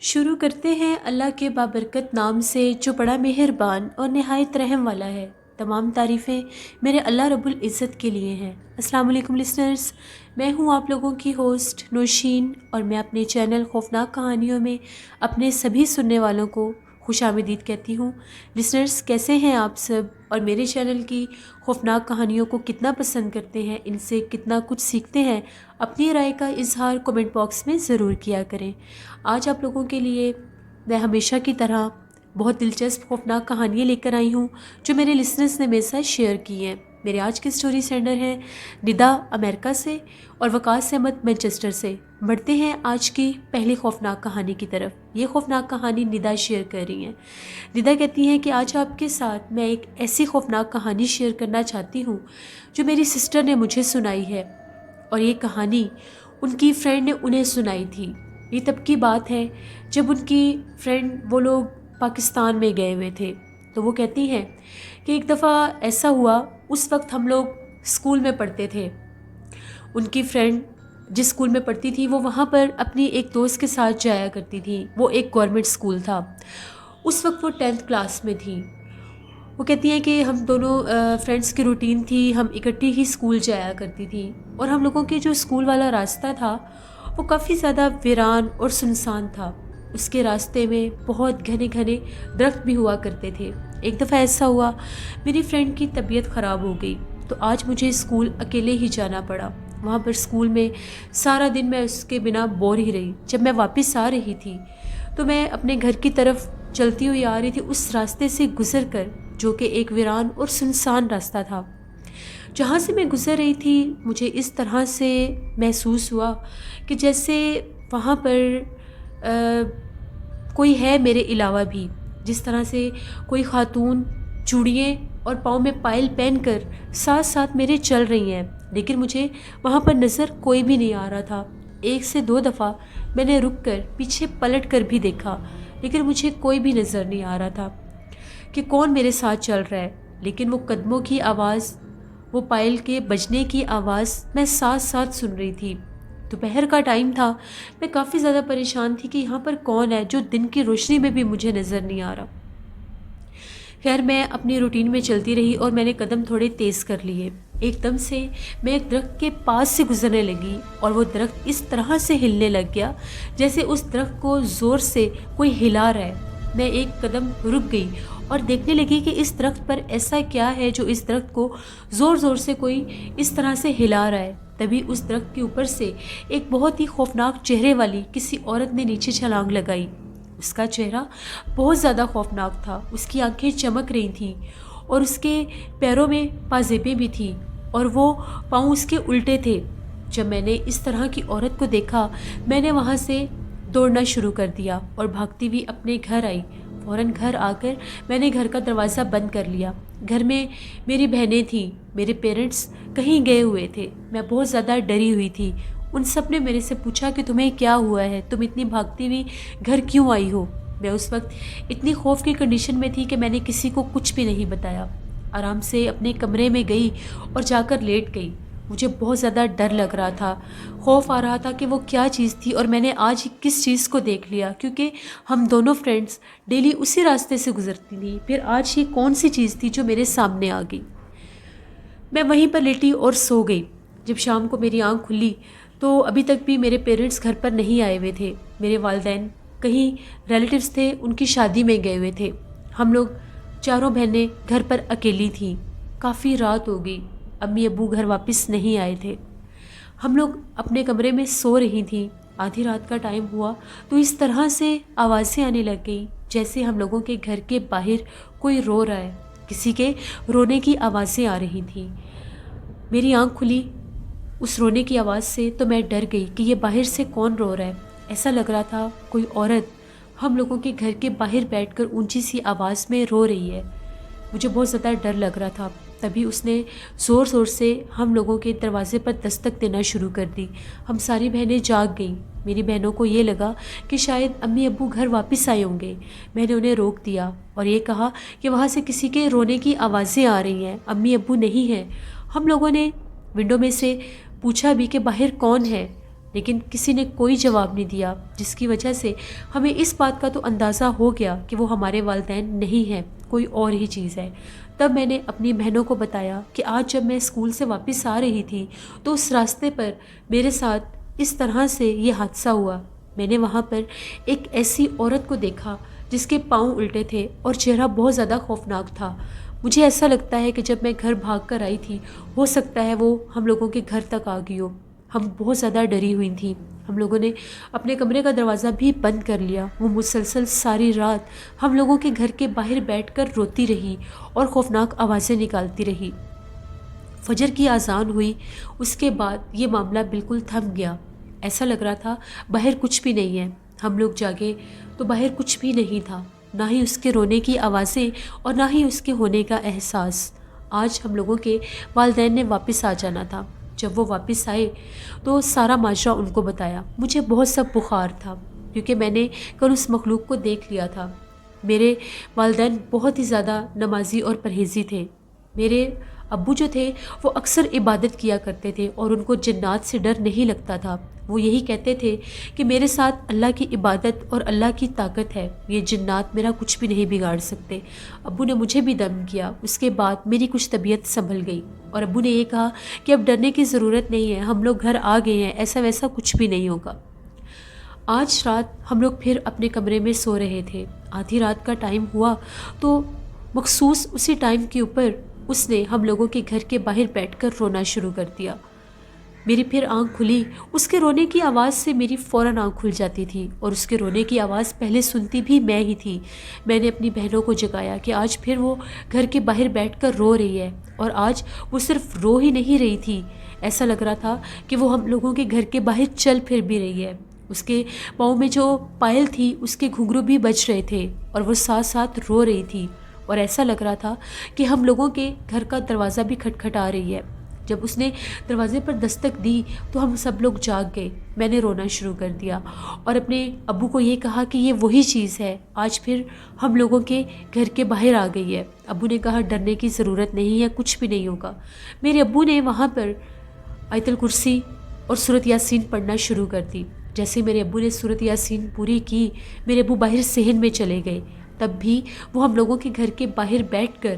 شروع کرتے ہیں اللہ کے بابرکت نام سے جو بڑا مہربان اور نہایت رحم والا ہے۔ تمام تعریفیں میرے اللہ رب العزت کے لیے ہیں۔ السلام علیکم لسنرز، میں ہوں آپ لوگوں کی ہوسٹ نوشین، اور میں اپنے چینل خوفناک کہانیوں میں اپنے سبھی سننے والوں کو خوش آمدید کہتی ہوں۔ لسنرز، کیسے ہیں آپ سب، اور میرے چینل کی خوفناک کہانیوں کو کتنا پسند کرتے ہیں، ان سے کتنا کچھ سیکھتے ہیں؟ اپنی رائے کا اظہار کومنٹ باکس میں ضرور کیا کریں۔ آج آپ لوگوں کے لیے میں ہمیشہ کی طرح بہت دلچسپ خوفناک کہانیاں لے کر آئی ہوں جو میرے لسنرز نے میرے ساتھ شیئر کی ہیں۔ میرے آج کے سٹوری سینڈر ہیں ندا امریکہ سے اور وقاص احمد مینچسٹر سے۔ بڑھتے ہیں آج کی پہلی خوفناک کہانی کی طرف۔ یہ خوفناک کہانی ندا شیئر کر رہی ہیں۔ ندا کہتی ہیں کہ آج آپ کے ساتھ میں ایک ایسی خوفناک کہانی شیئر کرنا چاہتی ہوں جو میری سسٹر نے مجھے سنائی ہے، اور یہ کہانی ان کی فرینڈ نے انہیں سنائی تھی۔ یہ تب کی بات ہے جب ان کی فرینڈ وہ لوگ پاکستان میں گئے ہوئے تھے۔ تو وہ کہتی ہیں کہ ایک دفعہ ایسا ہوا، اس وقت ہم لوگ اسکول میں پڑھتے تھے۔ ان کی فرینڈ جس اسکول میں پڑھتی تھی وہ وہاں پر اپنی ایک دوست کے ساتھ جایا کرتی تھی۔ وہ ایک گورنمنٹ اسکول تھا۔ اس وقت وہ 10th کلاس میں تھی۔ وہ کہتی ہیں کہ ہم دونوں فرینڈس کی روٹین تھی، ہم اکٹھی ہی اسکول جایا کرتی تھی، اور ہم لوگوں کے جو اسکول والا راستہ تھا وہ کافی زیادہ ویران اور سنسان تھا۔ اس کے راستے میں بہت گھنے گھنے درخت بھی ہوا کرتے تھے۔ ایک دفعہ ایسا ہوا، میری فرینڈ کی طبیعت خراب ہو گئی، تو آج مجھے اسکول اکیلے ہی جانا پڑا۔ وہاں پر اسکول میں سارا دن میں اس کے بنا بور ہی رہی۔ جب میں واپس آ رہی تھی تو میں اپنے گھر کی طرف چلتی ہوئی آ رہی تھی، اس راستے سے گزر کر، جو کہ ایک ویران اور سنسان راستہ تھا۔ جہاں سے میں گزر رہی تھی مجھے اس طرح سے محسوس ہوا کہ جیسے وہاں پر کوئی ہے میرے علاوہ بھی، جس طرح سے کوئی خاتون چوڑیاں اور پاؤں میں پائل پہن کر ساتھ ساتھ میرے چل رہی ہیں، لیکن مجھے وہاں پر نظر کوئی بھی نہیں آ رہا تھا۔ 1 سے 2 دفعہ میں نے رک کر پیچھے پلٹ کر بھی دیکھا، لیکن مجھے کوئی بھی نظر نہیں آ رہا تھا کہ کون میرے ساتھ چل رہا ہے۔ لیکن وہ قدموں کی آواز، وہ پائل کے بجنے کی آواز میں ساتھ ساتھ سن رہی تھی۔ دوپہر کا ٹائم تھا، میں کافی زیادہ پریشان تھی کہ یہاں پر کون ہے جو دن کی روشنی میں بھی مجھے نظر نہیں آ رہا۔ خیر، میں اپنی روٹین میں چلتی رہی اور میں نے قدم تھوڑے تیز کر لیے۔ ایک دم سے میں ایک درخت کے پاس سے گزرنے لگی، اور وہ درخت اس طرح سے ہلنے لگ گیا جیسے اس درخت کو زور سے کوئی ہلا رہا ہے۔ میں ایک قدم رک گئی اور دیکھنے لگی کہ اس درخت پر ایسا کیا ہے جو اس درخت کو زور زور سے کوئی اس طرح سے ہلا رہا ہے۔ تبھی اس درخت کے اوپر سے ایک بہت ہی خوفناک چہرے والی کسی عورت نے نیچے چھلانگ لگائی۔ اس کا چہرہ بہت زیادہ خوفناک تھا، اس کی آنکھیں چمک رہی تھیں، اور اس کے پیروں میں پازیبیں بھی تھیں، اور وہ پاؤں اس کے الٹے تھے۔ جب میں نے اس طرح کی عورت کو دیکھا، میں نے وہاں سے دوڑنا شروع کر دیا اور بھاگتی ہوئی اپنے گھر آئی۔ فوراً گھر آ کر میں نے گھر کا دروازہ بند کر لیا۔ گھر میں میری بہنیں تھیں، میرے پیرنٹس کہیں گئے ہوئے تھے۔ میں بہت زیادہ ڈری ہوئی تھی۔ ان سب نے میرے سے پوچھا کہ تمہیں کیا ہوا ہے، تم اتنی بھاگتی ہوئی گھر کیوں آئی ہو؟ میں اس وقت اتنی خوف کی کنڈیشن میں تھی کہ میں نے کسی کو کچھ بھی نہیں بتایا۔ آرام سے اپنے کمرے میں گئی اور جا کر لیٹ گئی۔ مجھے بہت زیادہ ڈر لگ رہا تھا، خوف آ رہا تھا کہ وہ کیا چیز تھی، اور میں نے آج کس چیز کو دیکھ لیا، کیونکہ ہم دونوں فرینڈس ڈیلی اسی راستے سے گزرتی تھیں۔ پھر آج یہ کون سی چیز تھی جو میرے سامنے آ گئی؟ میں وہیں پر لیٹی اور سو گئی۔ جب شام کو میری آنکھ کھلی تو ابھی تک بھی میرے پیرنٹس گھر پر نہیں آئے ہوئے تھے۔ میرے والدین کہیں ریلیٹیوز تھے، ان کی شادی میں گئے ہوئے تھے۔ ہم لوگ چاروں بہنیں گھر پر اکیلی تھیں۔ کافی رات ہو گئی، امی ابو گھر واپس نہیں آئے تھے۔ ہم لوگ اپنے کمرے میں سو رہی تھیں۔ آدھی رات کا ٹائم ہوا تو اس طرح سے آوازیں آنے لگ گئیں جیسے ہم لوگوں کے گھر کے باہر کوئی رو رہا ہے، کسی کے رونے کی آوازیں آ رہی تھیں۔ میری آنکھ کھلی اس رونے کی آواز سے تو میں ڈر گئی کہ یہ باہر سے کون رو رہا ہے۔ ایسا لگ رہا تھا کوئی عورت ہم لوگوں کے گھر کے باہر بیٹھ کر اونچی سی آواز میں رو رہی ہے۔ مجھے بہت زیادہ ڈر لگ رہا تھا۔ تبھی اس نے زور زور سے ہم لوگوں کے دروازے پر دستک دینا شروع کر دی۔ ہم ساری بہنیں جاگ گئیں۔ میری بہنوں کو یہ لگا کہ شاید امی ابو گھر واپس آئے ہوں گے۔ میں نے انہیں روک دیا اور یہ کہا کہ وہاں سے کسی کے رونے کی آوازیں آ رہی ہیں، امی ابو نہیں ہیں۔ ہم لوگوں نے ونڈو میں سے پوچھا بھی کہ باہر کون ہے، لیکن کسی نے کوئی جواب نہیں دیا، جس کی وجہ سے ہمیں اس بات کا تو اندازہ ہو گیا کہ وہ ہمارے والدین نہیں ہیں، کوئی اور ہی چیز ہے۔ تب میں نے اپنی بہنوں کو بتایا کہ آج جب میں اسکول سے واپس آ رہی تھی تو اس راستے پر میرے ساتھ اس طرح سے یہ حادثہ ہوا۔ میں نے وہاں پر ایک ایسی عورت کو دیکھا جس کے پاؤں الٹے تھے اور چہرہ بہت زیادہ خوفناک تھا۔ مجھے ایسا لگتا ہے کہ جب میں گھر بھاگ کر آئی تھی، ہو سکتا ہے وہ ہم لوگوں کے گھر تک آ گئی ہو۔ ہم بہت زیادہ ڈری ہوئی تھیں۔ ہم لوگوں نے اپنے کمرے کا دروازہ بھی بند کر لیا۔ وہ مسلسل ساری رات ہم لوگوں کے گھر کے باہر بیٹھ کر روتی رہی اور خوفناک آوازیں نکالتی رہی۔ فجر کی اذان ہوئی، اس کے بعد یہ معاملہ بالکل تھم گیا۔ ایسا لگ رہا تھا باہر کچھ بھی نہیں ہے۔ ہم لوگ جاگے تو باہر کچھ بھی نہیں تھا، نہ ہی اس کے رونے کی آوازیں اور نہ ہی اس کے ہونے کا احساس۔ آج ہم لوگوں کے والدین نے واپس آ جانا تھا۔ جب وہ واپس آئے تو سارا ماجرا ان کو بتایا۔ مجھے بہت سا بخار تھا کیونکہ میں نے کل اس مخلوق کو دیکھ لیا تھا۔ میرے والدین بہت ہی زیادہ نمازی اور پرہیزی تھے۔ میرے ابو جو تھے وہ اکثر عبادت کیا کرتے تھے اور ان کو جنات سے ڈر نہیں لگتا تھا۔ وہ یہی کہتے تھے کہ میرے ساتھ اللہ کی عبادت اور اللہ کی طاقت ہے، یہ جنات میرا کچھ بھی نہیں بگاڑ سکتے۔ ابو نے مجھے بھی دم کیا، اس کے بعد میری کچھ طبیعت سنبھل گئی اور ابو نے یہ کہا کہ اب ڈرنے کی ضرورت نہیں ہے، ہم لوگ گھر آ گئے ہیں، ایسا ویسا کچھ بھی نہیں ہوگا۔ آج رات ہم لوگ پھر اپنے کمرے میں سو رہے تھے۔ آدھی رات کا ٹائم ہوا تو مخصوص اسی ٹائم کے اوپر اس نے ہم لوگوں کے گھر کے باہر بیٹھ کر رونا شروع کر دیا۔ میری پھر آنکھ کھلی، اس کے رونے کی آواز سے میری فوراً آنکھ کھل جاتی تھی اور اس کے رونے کی آواز پہلے سنتی بھی میں ہی تھی۔ میں نے اپنی بہنوں کو جگایا کہ آج پھر وہ گھر کے باہر بیٹھ کر رو رہی ہے، اور آج وہ صرف رو ہی نہیں رہی تھی، ایسا لگ رہا تھا کہ وہ ہم لوگوں کے گھر کے باہر چل پھر بھی رہی ہے۔ اس کے پاؤں میں جو پائل تھی اس کے گھنگرو بھی بج رہے تھے اور وہ ساتھ ساتھ رو رہی تھی، اور ایسا لگ رہا تھا کہ ہم لوگوں کے گھر کا دروازہ بھی کھٹکھٹا رہی ہے۔ جب اس نے دروازے پر دستک دی تو ہم سب لوگ جاگ گئے۔ میں نے رونا شروع کر دیا اور اپنے ابو کو یہ کہا کہ یہ وہی چیز ہے، آج پھر ہم لوگوں کے گھر کے باہر آ گئی ہے۔ ابو نے کہا ڈرنے کی ضرورت نہیں ہے، کچھ بھی نہیں ہوگا۔ میرے ابو نے وہاں پر آیت الکرسی اور سورۃ یاسین پڑھنا شروع کر دی۔ جیسے میرے ابو نے سورۃ یاسین پوری کی، میرے ابو باہر صحن میں چلے گئے، تب بھی وہ ہم لوگوں کے گھر کے باہر بیٹھ کر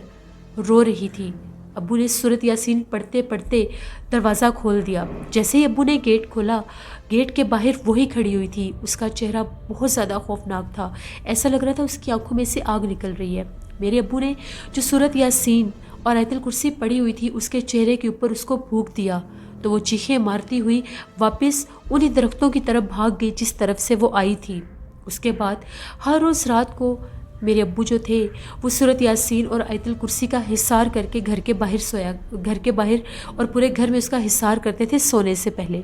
رو رہی تھی۔ ابو نے سورۃ یاسین پڑھتے پڑھتے دروازہ کھول دیا۔ جیسے ہی ابو نے گیٹ کھولا، گیٹ کے باہر وہی کھڑی ہوئی تھی۔ اس کا چہرہ بہت زیادہ خوفناک تھا، ایسا لگ رہا تھا اس کی آنکھوں میں سے آگ نکل رہی ہے۔ میرے ابو نے جو سورۃ یاسین اور آیت الکرسی پڑھی ہوئی تھی اس کے چہرے کے اوپر اس کو پھونک دیا تو وہ چیخیں مارتی ہوئی واپس انہی درختوں کی طرف بھاگ گئی جس طرف سے وہ آئی تھی۔ اس کے بعد ہر روز رات کو میرے ابو جو تھے وہ سورۃ یاسین اور آیت الکرسی کا حصار کر کے گھر کے باہر اور پورے گھر میں اس کا حصار کرتے تھے سونے سے پہلے۔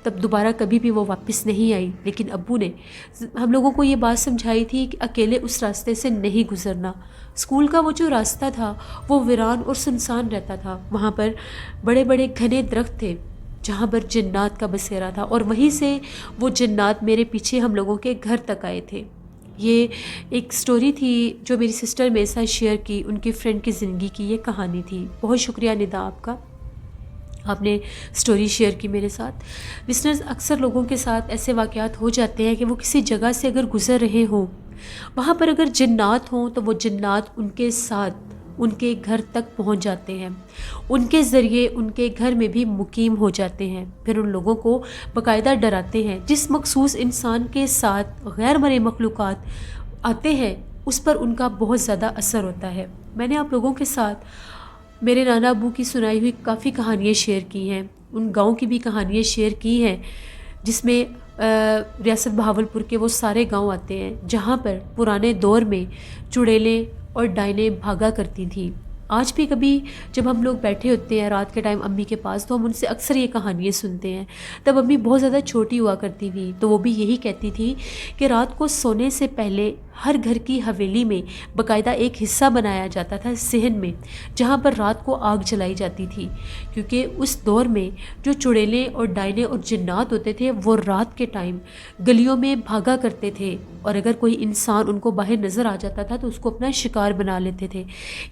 تب دوبارہ کبھی بھی وہ واپس نہیں آئی، لیکن ابو نے ہم لوگوں کو یہ بات سمجھائی تھی کہ اکیلے اس راستے سے نہیں گزرنا۔ اسکول کا وہ جو راستہ تھا وہ ویران اور سنسان رہتا تھا، وہاں پر بڑے بڑے گھنے درخت تھے جہاں پر جنات کا بسیرا تھا، اور وہیں سے وہ جنات میرے پیچھے ہم لوگوں کے گھر تک آئے تھے۔ یہ ایک سٹوری تھی جو میری سسٹر میرے ساتھ شیئر کی، ان کی فرینڈ کی زندگی کی یہ کہانی تھی۔ بہت شکریہ ندا آپ کا، آپ نے سٹوری شیئر کی میرے ساتھ۔ لسنرز، اکثر لوگوں کے ساتھ ایسے واقعات ہو جاتے ہیں کہ وہ کسی جگہ سے اگر گزر رہے ہوں، وہاں پر اگر جنات ہوں تو وہ جنات ان کے ساتھ ان کے گھر تک پہنچ جاتے ہیں، ان کے ذریعے ان کے گھر میں بھی مقیم ہو جاتے ہیں، پھر ان لوگوں کو باقاعدہ ڈراتے ہیں۔ جس مخصوص انسان کے ساتھ غیر مرئی مخلوقات آتے ہیں اس پر ان کا بہت زیادہ اثر ہوتا ہے۔ میں نے آپ لوگوں کے ساتھ میرے نانا ابو کی سنائی ہوئی کافی کہانیاں شیئر کی ہیں، ان گاؤں کی بھی کہانیاں شیئر کی ہیں، جس میں ریاست بہاولپور کے وہ سارے گاؤں آتے ہیں جہاں پر پرانے دور میں چڑیلیں اور ڈائنیں بھاگا کرتی تھیں۔ آج بھی کبھی جب ہم لوگ بیٹھے ہوتے ہیں رات کے ٹائم امی کے پاس تو ہم ان سے اکثر یہ کہانیاں سنتے ہیں۔ تب امی بہت زیادہ چھوٹی ہوا کرتی تھی تو وہ بھی یہی کہتی تھی کہ رات کو سونے سے پہلے ہر گھر کی حویلی میں باقاعدہ ایک حصہ بنایا جاتا تھا صحن میں، جہاں پر رات کو آگ جلائی جاتی تھی، کیونکہ اس دور میں جو چڑیلیں اور ڈائنے اور جنات ہوتے تھے وہ رات کے ٹائم گلیوں میں بھاگا کرتے تھے، اور اگر کوئی انسان ان کو باہر نظر آ جاتا تھا تو اس کو اپنا شکار بنا لیتے تھے،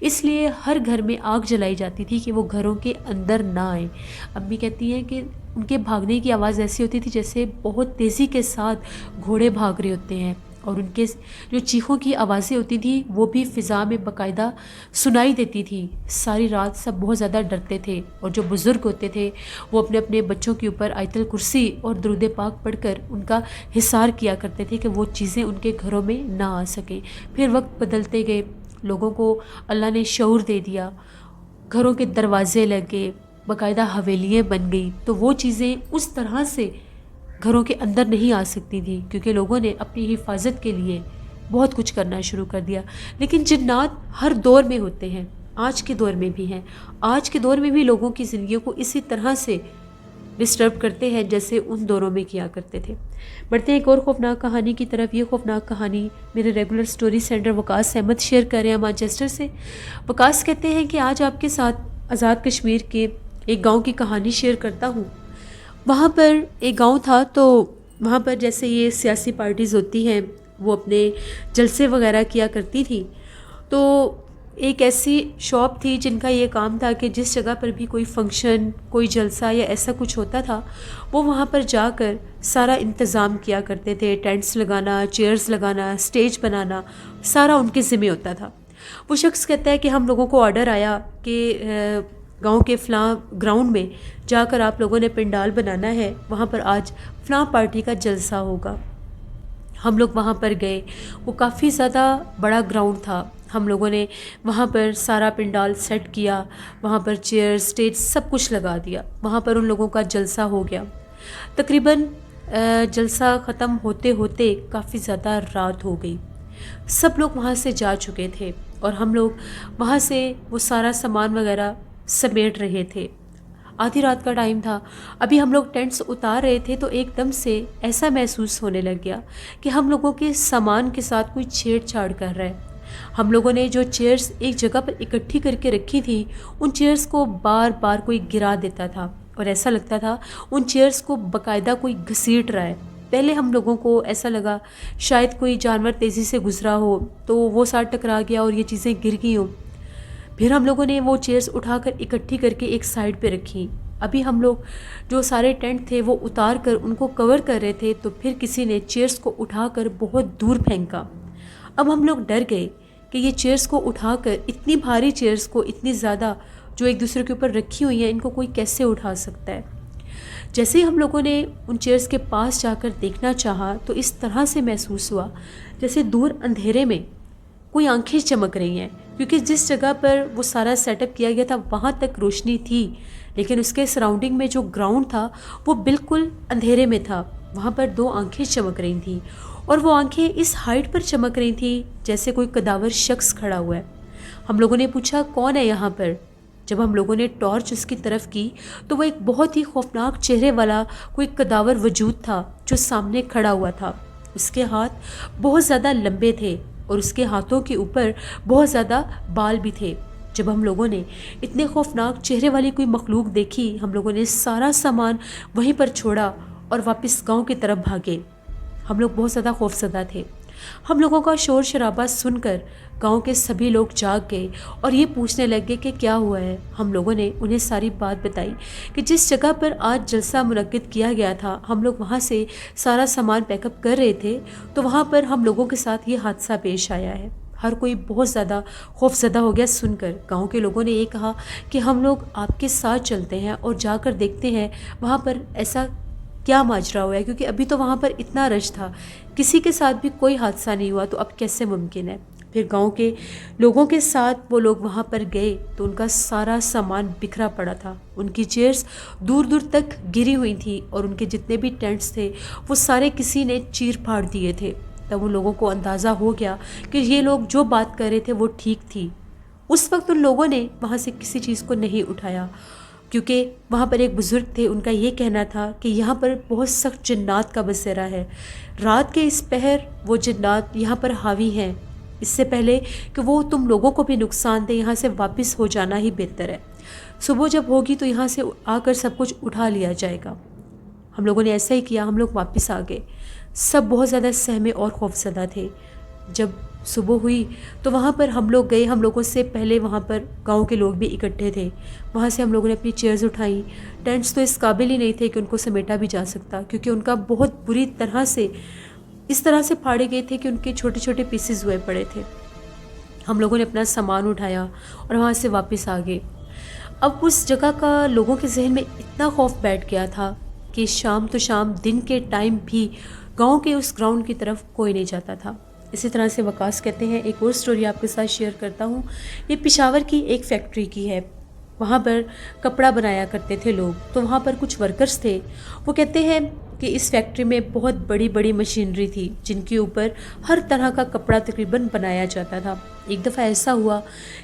اس لیے ہر گھر میں آگ جلائی جاتی تھی کہ وہ گھروں کے اندر نہ آئیں۔ امی کہتی ہیں کہ ان کے بھاگنے کی آواز ایسی ہوتی تھی جیسے بہت تیزی کے ساتھ گھوڑے بھاگ رہے ہوتے ہیں، اور ان کے جو چیخوں کی آوازیں ہوتی تھیں وہ بھی فضا میں باقاعدہ سنائی دیتی تھی۔ ساری رات سب بہت زیادہ ڈرتے تھے، اور جو بزرگ ہوتے تھے وہ اپنے اپنے بچوں کے اوپر آیت الکرسی اور درود پاک پڑھ کر ان کا حصار کیا کرتے تھے کہ وہ چیزیں ان کے گھروں میں نہ آ سکیں۔ پھر وقت بدلتے گئے، لوگوں کو اللہ نے شعور دے دیا، گھروں کے دروازے لگے، باقاعدہ حویلیاں بن گئی، تو وہ چیزیں اس طرح سے گھروں کے اندر نہیں آ سکتی تھی، کیونکہ لوگوں نے اپنی حفاظت کے لیے بہت کچھ کرنا شروع کر دیا۔ لیکن جنات ہر دور میں ہوتے ہیں، آج کے دور میں بھی ہیں، آج کے دور میں بھی لوگوں کی زندگیوں کو اسی طرح سے ڈسٹرب کرتے ہیں جیسے ان دوروں میں کیا کرتے تھے۔ بڑھتے ہیں ایک اور خوفناک کہانی کی طرف۔ یہ خوفناک کہانی میرے ریگولر سٹوری سینڈر وقاص احمد شیئر کر رہے ہیں مانچسٹر سے۔ وقاص کہتے ہیں کہ آج آپ کے ساتھ آزاد کشمیر کے ایک گاؤں کی کہانی شیئر کرتا ہوں۔ وہاں پر ایک گاؤں تھا، تو وہاں پر جیسے یہ سیاسی پارٹیز ہوتی ہیں وہ اپنے جلسے وغیرہ کیا کرتی تھی، تو ایک ایسی شاپ تھی جن کا یہ کام تھا کہ جس جگہ پر بھی کوئی فنکشن، کوئی جلسہ یا ایسا کچھ ہوتا تھا وہ وہاں پر جا کر سارا انتظام کیا کرتے تھے، ٹینٹس لگانا، چیئرز لگانا، اسٹیج بنانا، سارا ان کے ذمہ ہوتا تھا۔ وہ شخص کہتا ہے کہ ہم لوگوں کو آرڈر آیا کہ گاؤں کے فلاں گراؤنڈ میں جا کر آپ لوگوں نے پنڈال بنانا ہے، وہاں پر آج فلاں پارٹی کا جلسہ ہوگا۔ ہم لوگ وہاں پر گئے، وہ کافی زیادہ بڑا گراؤنڈ تھا، ہم لوگوں نے وہاں پر سارا پنڈال سیٹ کیا، وہاں پر چیئر، اسٹیج سب کچھ لگا دیا، وہاں پر ان لوگوں کا جلسہ ہو گیا۔ تقریباً جلسہ ختم ہوتے ہوتے کافی زیادہ رات ہو گئی، سب لوگ وہاں سے جا چکے تھے، اور ہم لوگ وہاں سے وہ سارا سامان وغیرہ سمیٹ رہے تھے۔ آدھی رات کا ٹائم تھا، ابھی ہم لوگ ٹینٹس اتار رہے تھے تو ایک دم سے ایسا محسوس ہونے لگ گیا کہ ہم لوگوں کے سامان کے ساتھ کوئی چھیڑ چھاڑ کر رہا ہے۔ ہم لوگوں نے جو چیئرز ایک جگہ پر اکٹھی کر کے رکھی تھی ان چیئرز کو بار بار کوئی گرا دیتا تھا، اور ایسا لگتا تھا ان چیئرز کو باقاعدہ کوئی گھسیٹ رہا ہے۔ پہلے ہم لوگوں کو ایسا لگا شاید کوئی جانور تیزی سے گزرا ہو تو وہ ساتھ ٹکرا گیا اور یہ چیزیں گر گئی ہوں۔ پھر ہم لوگوں نے وہ چیئرز اٹھا کر اکٹھی کر کے ایک سائڈ پہ رکھی۔ ابھی ہم لوگ جو سارے ٹینٹ تھے وہ اتار کر ان کو کور کر رہے تھے تو پھر کسی نے چیئرز کو اٹھا کر بہت دور پھینکا۔ اب ہم لوگ ڈر گئے کہ یہ چیئرز کو اٹھا کر، اتنی بھاری چیئرز کو، اتنی زیادہ جو ایک دوسرے کے اوپر رکھی ہوئی ہیں، ان کو کوئی کیسے اٹھا سکتا ہے۔ جیسے ہی ہم لوگوں نے ان چیئرز کے پاس جا کر دیکھنا چاہا تو اس طرح سے محسوس ہوا جیسے دور اندھیرے میں کوئی آنکھیں چمک رہی ہیں، کیونکہ جس جگہ پر وہ سارا سیٹ اپ کیا گیا تھا وہاں تک روشنی تھی، لیکن اس کے سراؤنڈنگ میں جو گراؤنڈ تھا وہ بالکل اندھیرے میں تھا۔ وہاں پر دو آنکھیں چمک رہی تھیں، اور وہ آنکھیں اس ہائٹ پر چمک رہی تھیں جیسے کوئی قداور شخص کھڑا ہوا ہے۔ ہم لوگوں نے پوچھا کون ہے یہاں پر؟ جب ہم لوگوں نے ٹارچ اس کی طرف کی تو وہ ایک بہت ہی خوفناک چہرے والا کوئی قداور وجود تھا جو سامنے کھڑا ہوا تھا۔ اس کے ہاتھ بہت زیادہ لمبے تھے اور اس کے ہاتھوں کے اوپر بہت زیادہ بال بھی تھے۔ جب ہم لوگوں نے اتنے خوفناک چہرے والی کوئی مخلوق دیکھی، ہم لوگوں نے سارا سامان وہیں پر چھوڑا اور واپس گاؤں کی طرف بھاگے۔ ہم لوگ بہت زیادہ خوفزدہ تھے۔ ہم لوگوں کا شور شرابہ سن کر گاؤں کے سبھی لوگ جاگ گئے اور یہ پوچھنے لگے کہ کیا ہوا ہے۔ ہم لوگوں نے انہیں ساری بات بتائی کہ جس جگہ پر آج جلسہ منعقد کیا گیا تھا، ہم لوگ وہاں سے سارا سامان پیک اپ کر رہے تھے تو وہاں پر ہم لوگوں کے ساتھ یہ حادثہ پیش آیا ہے۔ ہر کوئی بہت زیادہ خوفزدہ ہو گیا سن کر۔ گاؤں کے لوگوں نے یہ کہا کہ ہم لوگ آپ کے ساتھ چلتے ہیں اور جا کر دیکھتے ہیں وہاں پر ایسا کیا ماجرا ہوا ہے، کیونکہ ابھی تو وہاں پر اتنا رش تھا، کسی کے ساتھ بھی کوئی حادثہ نہیں ہوا، تو اب کیسے ممکن ہے؟ پھر گاؤں کے لوگوں کے ساتھ وہ لوگ وہاں پر گئے تو ان کا سارا سامان بکھرا پڑا تھا، ان کی چیئرز دور دور تک گری ہوئی تھیں اور ان کے جتنے بھی ٹینٹس تھے وہ سارے کسی نے چیر پھاڑ دیے تھے۔ تب ان لوگوں کو اندازہ ہو گیا کہ یہ لوگ جو بات کر رہے تھے وہ ٹھیک تھی۔ اس وقت ان لوگوں نے وہاں سے کسی چیز کو نہیں اٹھایا۔ کیونکہ وہاں پر ایک بزرگ تھے، ان کا یہ کہنا تھا کہ یہاں پر بہت سخت جنات کا بسیرا ہے، رات کے اس پہر وہ جنات یہاں پر حاوی ہیں، اس سے پہلے کہ وہ تم لوگوں کو بھی نقصان دے یہاں سے واپس ہو جانا ہی بہتر ہے، صبح جب ہوگی تو یہاں سے آ کر سب کچھ اٹھا لیا جائے گا۔ ہم لوگوں نے ایسا ہی کیا، ہم لوگ واپس آ گئے، سب بہت زیادہ سہمے اور خوفزدہ تھے۔ جب صبح ہوئی تو وہاں پر ہم لوگ گئے، ہم لوگوں سے پہلے وہاں پر گاؤں کے لوگ بھی اکٹھے تھے، وہاں سے ہم لوگوں نے اپنی چیئرز اٹھائیں، ٹینٹس تو اس قابل ہی نہیں تھے کہ ان کو سمیٹا بھی جا سکتا، کیونکہ ان کا بہت بری طرح سے اس طرح سے پھاڑے گئے تھے کہ ان کے چھوٹے چھوٹے پیسز ہوئے پڑے تھے۔ ہم لوگوں نے اپنا سامان اٹھایا اور وہاں سے واپس آ گئے۔ اب اس جگہ کا لوگوں کے ذہن میں اتنا خوف بیٹھ گیا تھا کہ شام تو شام، دن کے ٹائم بھی گاؤں کے اس گراؤنڈ کی طرف کوئی نہیں جاتا تھا۔ اسی طرح سے وقاص کہتے ہیں، ایک اور سٹوری آپ کے ساتھ شیئر کرتا ہوں، یہ پشاور کی ایک فیکٹری کی ہے، وہاں پر کپڑا بنایا کرتے تھے لوگ، تو وہاں پر کچھ ورکرز تھے، وہ کہتے ہیں کہ اس فیکٹری میں بہت بڑی بڑی مشینری تھی جن کے اوپر ہر طرح کا کپڑا تقریباً بنایا جاتا تھا۔ ایک دفعہ ایسا ہوا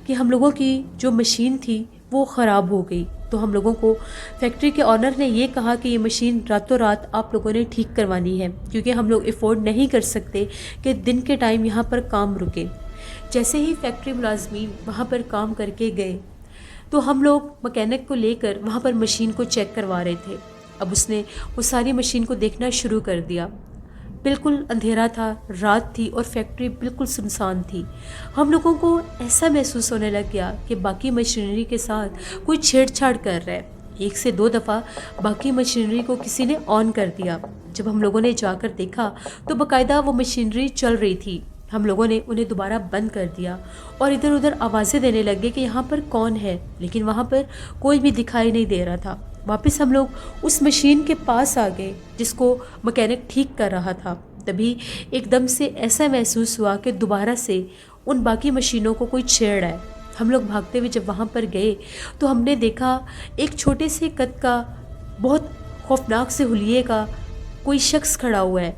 کہ ہم لوگوں کی جو مشین تھی وہ خراب ہو گئی، تو ہم لوگوں کو فیکٹری کے آنر نے یہ کہا کہ یہ مشین راتوں رات آپ لوگوں نے ٹھیک کروانی ہے، کیونکہ ہم لوگ افورڈ نہیں کر سکتے کہ دن کے ٹائم یہاں پر کام رکے۔ جیسے ہی فیکٹری ملازمین وہاں پر کام کر کے گئے تو ہم لوگ مکینک کو لے کر وہاں پر مشین کو چیک کروا رہے تھے۔ اب اس نے وہ ساری مشین کو دیکھنا شروع کر دیا، بالکل اندھیرا تھا، رات تھی اور فیکٹری بالکل سنسان تھی۔ ہم لوگوں کو ایسا محسوس ہونے لگ گیا کہ باقی مشینری کے ساتھ کوئی چھیڑ چھاڑ کر رہا ہے۔ 1 سے 2 دفعہ باقی مشینری کو کسی نے آن کر دیا۔ جب ہم لوگوں نے جا کر دیکھا تو باقاعدہ وہ مشینری چل رہی تھی۔ ہم لوگوں نے انہیں دوبارہ بند کر دیا اور ادھر ادھر آوازیں دینے لگے کہ یہاں پر کون ہے، لیکن وہاں پر کوئی بھی دکھائی نہیں دے رہا تھا۔ واپس ہم لوگ اس مشین کے پاس آ گئے جس کو مکینک ٹھیک کر رہا تھا۔ تبھی ایک دم سے ایسا محسوس ہوا کہ دوبارہ سے ان باقی مشینوں کو کوئی چھیڑ رہا ہے۔ ہم لوگ بھاگتے ہوئے جب وہاں پر گئے تو ہم نے دیکھا ایک چھوٹے سے قد کا، بہت خوفناک سے حلیے کا کوئی شخص کھڑا ہوا ہے۔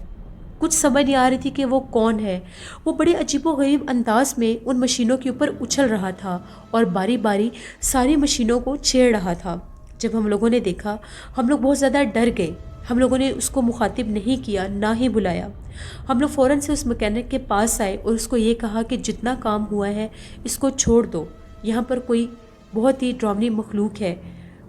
کچھ سمجھ نہیں آ رہی تھی کہ وہ کون ہے۔ وہ بڑے عجیب و غریب انداز میں ان مشینوں کے اوپر اچھل رہا تھا اور باری باری ساری مشینوں کو چھیڑ رہا تھا۔ جب ہم لوگوں نے دیکھا ہم لوگ بہت زیادہ ڈر گئے، ہم لوگوں نے اس کو مخاطب نہیں کیا، نہ ہی بلایا۔ ہم لوگ فوراً سے اس مکینک کے پاس آئے اور اس کو یہ کہا کہ جتنا کام ہوا ہے اس کو چھوڑ دو، یہاں پر کوئی بہت ہی ڈراؤنی مخلوق ہے،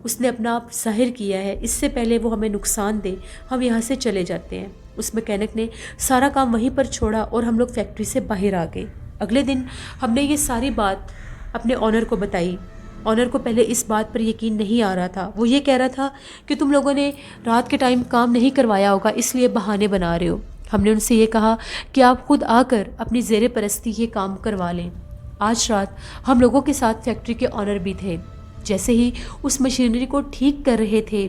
اس نے اپنا آپ ظاہر کیا ہے، اس سے پہلے وہ ہمیں نقصان دے ہم یہاں سے چلے جاتے ہیں۔ اس مکینک نے سارا کام وہیں پر چھوڑا اور ہم لوگ فیکٹری سے باہر آ گئے۔ اگلے دن ہم نے یہ ساری بات اپنے آنر کو بتائی۔ آنر کو پہلے اس بات پر یقین نہیں آ رہا تھا، وہ یہ کہہ رہا تھا کہ تم لوگوں نے رات کے ٹائم کام نہیں کروایا ہوگا، اس لیے بہانے بنا رہے ہو۔ ہم نے ان سے یہ کہا کہ آپ خود آ کر اپنی زیر پرستی یہ کام کروا لیں۔ آج رات ہم لوگوں کے ساتھ فیکٹری کے آنر بھی تھے، جیسے ہی اس مشینری کو ٹھیک کر رہے تھے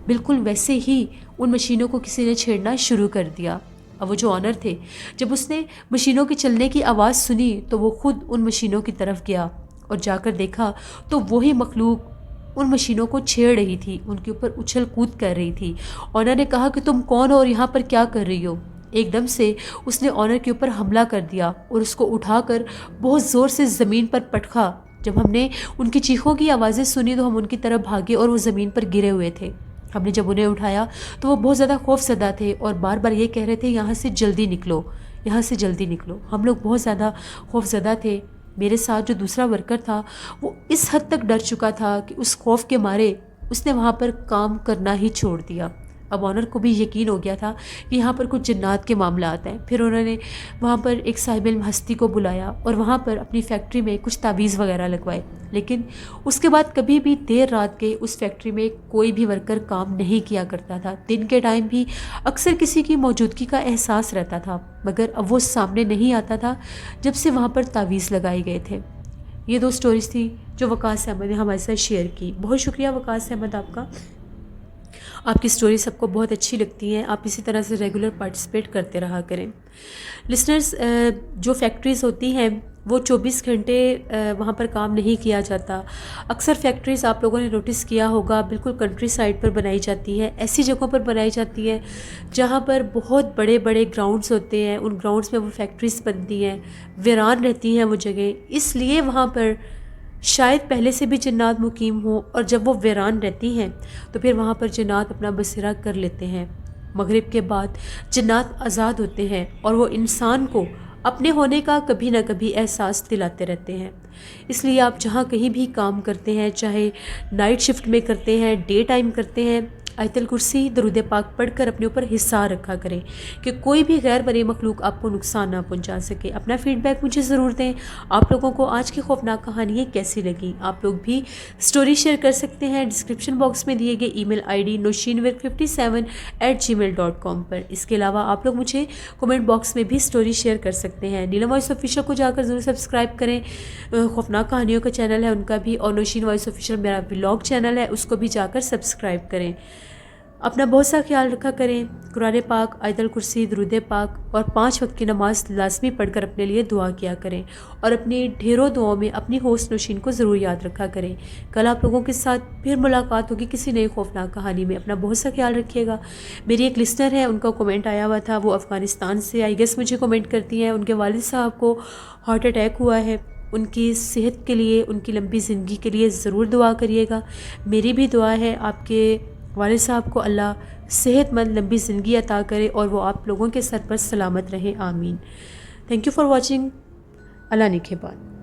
بالکل ویسے ہی ان مشینوں کو کسی نے چھیڑنا شروع کر دیا۔ اب وہ جو آنر تھے، جب اس نے مشینوں کے چلنے کی آواز سنی تو وہ خود ان مشینوں کی طرف گیا اور جا کر دیکھا تو وہی مخلوق ان مشینوں کو چھیڑ رہی تھی، ان کے اوپر اچھل کود کر رہی تھی۔ آنر نے کہا کہ تم کون ہو اور یہاں پر کیا کر رہی ہو؟ ایک دم سے اس نے آنر کے اوپر حملہ کر دیا اور اس کو اٹھا کر بہت زور سے زمین پر پٹکا۔ جب ہم نے ان کی چیخوں کی آوازیں سنی تو ہم ان کی طرف بھاگے اور وہ زمین پر گرے ہوئے تھے۔ ہم نے جب انہیں اٹھایا تو وہ بہت زیادہ خوف زدہ تھے اور بار بار یہ کہہ رہے تھے یہاں سے جلدی نکلو، یہاں سے جلدی نکلو۔ ہم لوگ بہت زیادہ خوف زدہ تھے۔ میرے ساتھ جو دوسرا ورکر تھا وہ اس حد تک ڈر چکا تھا کہ اس خوف کے مارے اس نے وہاں پر کام کرنا ہی چھوڑ دیا۔ اب آنر کو بھی یقین ہو گیا تھا کہ یہاں پر کچھ جنات کے معاملات ہیں۔ پھر انہوں نے وہاں پر ایک صاحب علم ہستی کو بلایا اور وہاں پر اپنی فیکٹری میں کچھ تعویذ وغیرہ لگوائے، لیکن اس کے بعد کبھی بھی دیر رات کے اس فیکٹری میں کوئی بھی ورکر کام نہیں کیا کرتا تھا۔ دن کے ٹائم بھی اکثر کسی کی موجودگی کا احساس رہتا تھا، مگر اب وہ سامنے نہیں آتا تھا جب سے وہاں پر تعویذ لگائے گئے تھے۔ یہ 2 سٹوریز تھی جو وقاص احمد نے ہمارے ساتھ شیئر کی۔ بہت شکریہ وقاص احمد آپ کا، آپ کی سٹوری سب کو بہت اچھی لگتی ہیں، آپ اسی طرح سے ریگولر پارٹیسپیٹ کرتے رہا کریں۔ لسنرز، جو فیکٹریز ہوتی ہیں وہ 24 گھنٹے وہاں پر کام نہیں کیا جاتا۔ اکثر فیکٹریز آپ لوگوں نے نوٹس کیا ہوگا بالکل کنٹری سائڈ پر بنائی جاتی ہے، ایسی جگہوں پر بنائی جاتی ہے جہاں پر بہت بڑے بڑے گراؤنڈز ہوتے ہیں، ان گراؤنڈز میں وہ فیکٹریز بنتی ہیں، ویران رہتی ہیں وہ جگہیں، اس لیے وہاں پر شاید پہلے سے بھی جنات مقیم ہوں، اور جب وہ ویران رہتی ہیں تو پھر وہاں پر جنات اپنا بسیرا کر لیتے ہیں۔ مغرب کے بعد جنات آزاد ہوتے ہیں اور وہ انسان کو اپنے ہونے کا کبھی نہ کبھی احساس دلاتے رہتے ہیں۔ اس لیے آپ جہاں کہیں بھی کام کرتے ہیں، چاہے نائٹ شفٹ میں کرتے ہیں، ڈے ٹائم کرتے ہیں، آیت الکرسی درود پاک پڑھ کر اپنے اوپر حصار رکھا کریں کہ کوئی بھی غیر مرئی مخلوق آپ کو نقصان نہ پہنچا سکے۔ اپنا فیڈ بیک مجھے ضرور دیں، آپ لوگوں کو آج کی خوفناک کہانیاں کیسی لگیں۔ آپ لوگ بھی سٹوری شیئر کر سکتے ہیں ڈسکرپشن باکس میں دیے گئے ای میل آئی ڈی noshinwirk57@gmail.com پر۔ اس کے علاوہ آپ لوگ مجھے کومنٹ باکس میں بھی سٹوری شیئر کر سکتے ہیں۔ نیلم وائس آفیشیل کو جا کر ضرور سبسکرائب کریں، خوفناک کہانیوں کا چینل ہے ان کا بھی، اور نوشین وائس آفیشیل میرا ولاگ چینل ہے، اس کو بھی جا کر سبسکرائب کریں۔ اپنا بہت سا خیال رکھا کریں۔ قرآن پاک، آیت الکرسی، درود پاک اور 5 وقت کی نماز لازمی پڑھ کر اپنے لیے دعا کیا کریں، اور اپنی ڈھیروں دعاؤں میں اپنی ہوسٹ نوشین کو ضرور یاد رکھا کریں۔ کل آپ لوگوں کے ساتھ پھر ملاقات ہوگی کسی نئی خوفناک کہانی میں۔ اپنا بہت سا خیال رکھیے گا۔ میری ایک لسنر ہے، ان کا کومنٹ آیا ہوا تھا، وہ افغانستان سے آئی گیس مجھے کومنٹ کرتی ہیں، ان کے والد صاحب کو ہارٹ اٹیک ہوا ہے۔ ان کی صحت کے لیے، ان کی لمبی زندگی کے لیے ضرور دعا کریے گا۔ میری بھی دعا ہے آپ کے والد صاحب کو اللہ صحت مند لمبی زندگی عطا کرے اور وہ آپ لوگوں کے سر پر سلامت رہیں، آمین۔ Thank you for watching. اللہ نگہبان۔